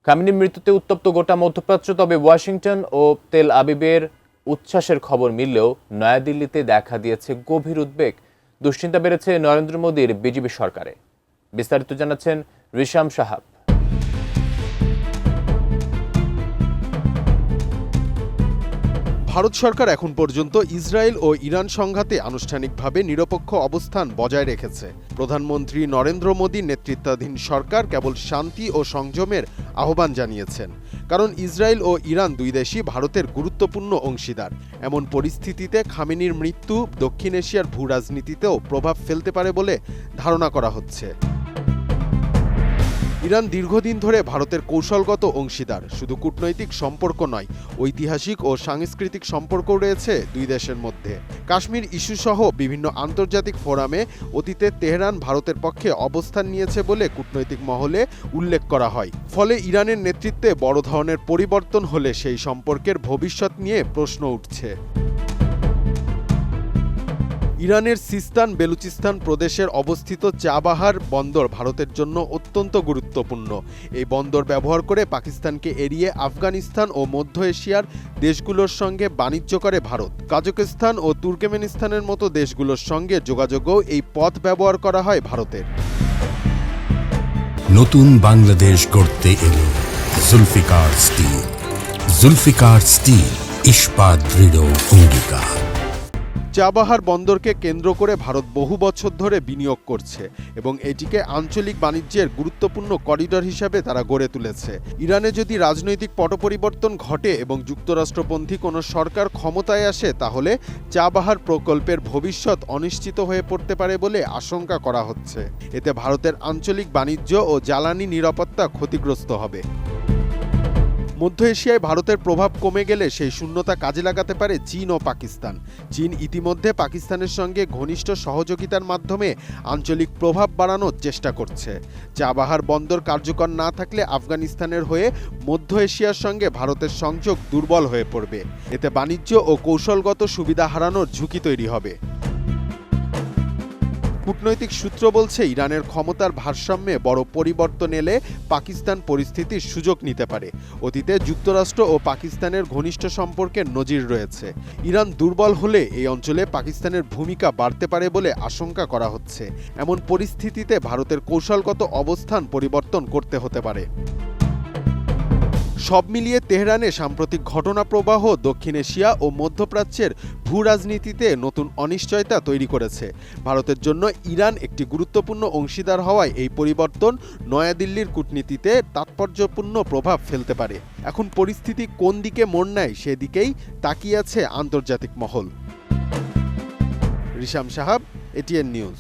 খামেনির মৃত্যুতে উত্তপ্ত গোটা মধ্যপ্রাচ্য, তবে ওয়াশিংটন ও তেল আবিবের উচ্ছ্বাসের খবর মিললেও নয়াদিল্লিতে দেখা দিয়েছে গভীর উদ্বেগ। দুশ্চিন্তা বেড়েছে নরেন্দ্র মোদীর বিজেপি সরকারে। বিস্তারিত জানাচ্ছেন রিশাম সাহাব। ভারত সরকার এখন পর্যন্ত ইসরায়েল ও ইরান সংঘাতে আনুষ্ঠানিকভাবে নিরপেক্ষ অবস্থান বজায় রেখেছে। প্রধানমন্ত্রী নরেন্দ্র মোদী নেতৃত্বাধীন সরকার কেবল শান্তি ও সংযমের আহ্বান জানিয়েছেন, কারণ ইসরায়েল ও ইরান দুই দেশই ভারতের গুরুত্বপূর্ণ অংশীদার। এমন পরিস্থিতিতে খামেনির মৃত্যু দক্ষিণ এশিয়ার ভূ রাজনীতিতেও প্রভাব ফেলতে পারে বলে ধারণা করা হচ্ছে। ইরান দীর্ঘদিন ধরে ভারতের কৌশলগত অংশীদার। শুধু কূটনৈতিক সম্পর্ক নয়, ঐতিহাসিক ও সাংস্কৃতিক সম্পর্ক রয়েছে দুই দেশের মধ্যে। কাশ্মীর ইস্যু সহ বিভিন্ন আন্তর্জাতিক ফোরামে অতীতে তেহরান ভারতের পক্ষে অবস্থান নিয়েছে বলে কূটনৈতিক মহলে উল্লেখ করা হয়। ফলে ইরানের নেতৃত্বে বড় ধরনের পরিবর্তন হলে সেই সম্পর্কের ভবিষ্যৎ নিয়ে প্রশ্ন উঠছে। ইরানের সিস্তান বেলুচিস্তান প্রদেশের অবস্থিত চাবাহার বন্দর ভারতের জন্য অত্যন্ত গুরুত্বপূর্ণ। এই বন্দর ব্যবহার করে পাকিস্তানকে এড়িয়ে আফগানিস্তান ও মধ্য এশিয়ার দেশগুলোর সঙ্গে বাণিজ্য করে ভারত। কাজাখস্তান ও তুর্কমেনিস্তানের মতো দেশগুলোর সঙ্গে যোগাযোগেও এই পথ ব্যবহার করা হয় ভারতের। নতুন বাংলাদেশ গড়তে এলো জুলফিকার স্টিল। জুলফিকার স্টিল, ইস্পাত দৃঢ় অঙ্গীকার। চাবাহার বন্দরকে কেন্দ্র করে ভারত বহু বছর ধরে বিনিয়োগ করছে এবং এটিকে আঞ্চলিক বাণিজ্যের গুরুত্বপূর্ণ করিডর হিসাবে তারা গড়ে তুলেছে। ইরানে যদি রাজনৈতিক পটপরিবর্তন ঘটে এবং যুক্তরাষ্ট্রপন্থী কোনো সরকার ক্ষমতায় আসে, তাহলে চাবাহার প্রকল্পের ভবিষ্যৎ অনিশ্চিত হয়ে পড়তে পারে বলে আশঙ্কা করা হচ্ছে। এতে ভারতের আঞ্চলিক বাণিজ্য ও জ্বালানি নিরাপত্তা ক্ষতিগ্রস্ত হবে। মধ্য এশিয়ায় ভারতের প্রভাব কমে গেলে সেই শূন্যতা কাজে লাগাতে পারে চীন ও পাকিস্তান। চীন ইতিমধ্যে পাকিস্তানের সঙ্গে ঘনিষ্ঠ সহযোগিতার মাধ্যমে আঞ্চলিক প্রভাব বাড়ানোর চেষ্টা করছে। চাবাহার বন্দর কার্যকর না থাকলে আফগানিস্তানের হয়ে মধ্য এশিয়ার সঙ্গে ভারতের সংযোগ দুর্বল হয়ে পড়বে। এতে বাণিজ্য ও কৌশলগত সুবিধা হারানোর ঝুঁকি তৈরি হবে। কূটনৈতিক সূত্র বলছে, ইরানের ক্ষমতার ভারসাম্যে বড় পরিবর্তন এলে পাকিস্তান পরিস্থিতির সুযোগ নিতে পারে। অতীতে যুক্তরাষ্ট্র ও পাকিস্তানের ঘনিষ্ঠ সম্পর্কের নজির রয়েছে। ইরান দুর্বল হলে এই অঞ্চলে পাকিস্তানের ভূমিকা বাড়তে পারে বলে আশঙ্কা করা হচ্ছে। এমন পরিস্থিতিতে ভারতের কৌশলগত অবস্থান পরিবর্তন করতে হতে পারে। সব মিলিয়ে তেহরানে সাম্প্রতিক ঘটনা প্রবাহ দক্ষিণ এশিয়া ও মধ্যপ্রাচ্যের ভূ রাজনীতিতে নতুন অনিশ্চয়তা তৈরি করেছে। ভারতের জন্য ইরান একটি গুরুত্বপূর্ণ অংশীদার হওয়ায় এই পরিবর্তন নয়াদিল্লির কূটনীতিতে তাৎপর্যপূর্ণ প্রভাব ফেলতে পারে। এখন পরিস্থিতি কোন দিকে মোড় নেয় সেদিকেই তাকিয়ে আছে আন্তর্জাতিক মহল। রিশাম সাহাব, এটিএন নিউজ।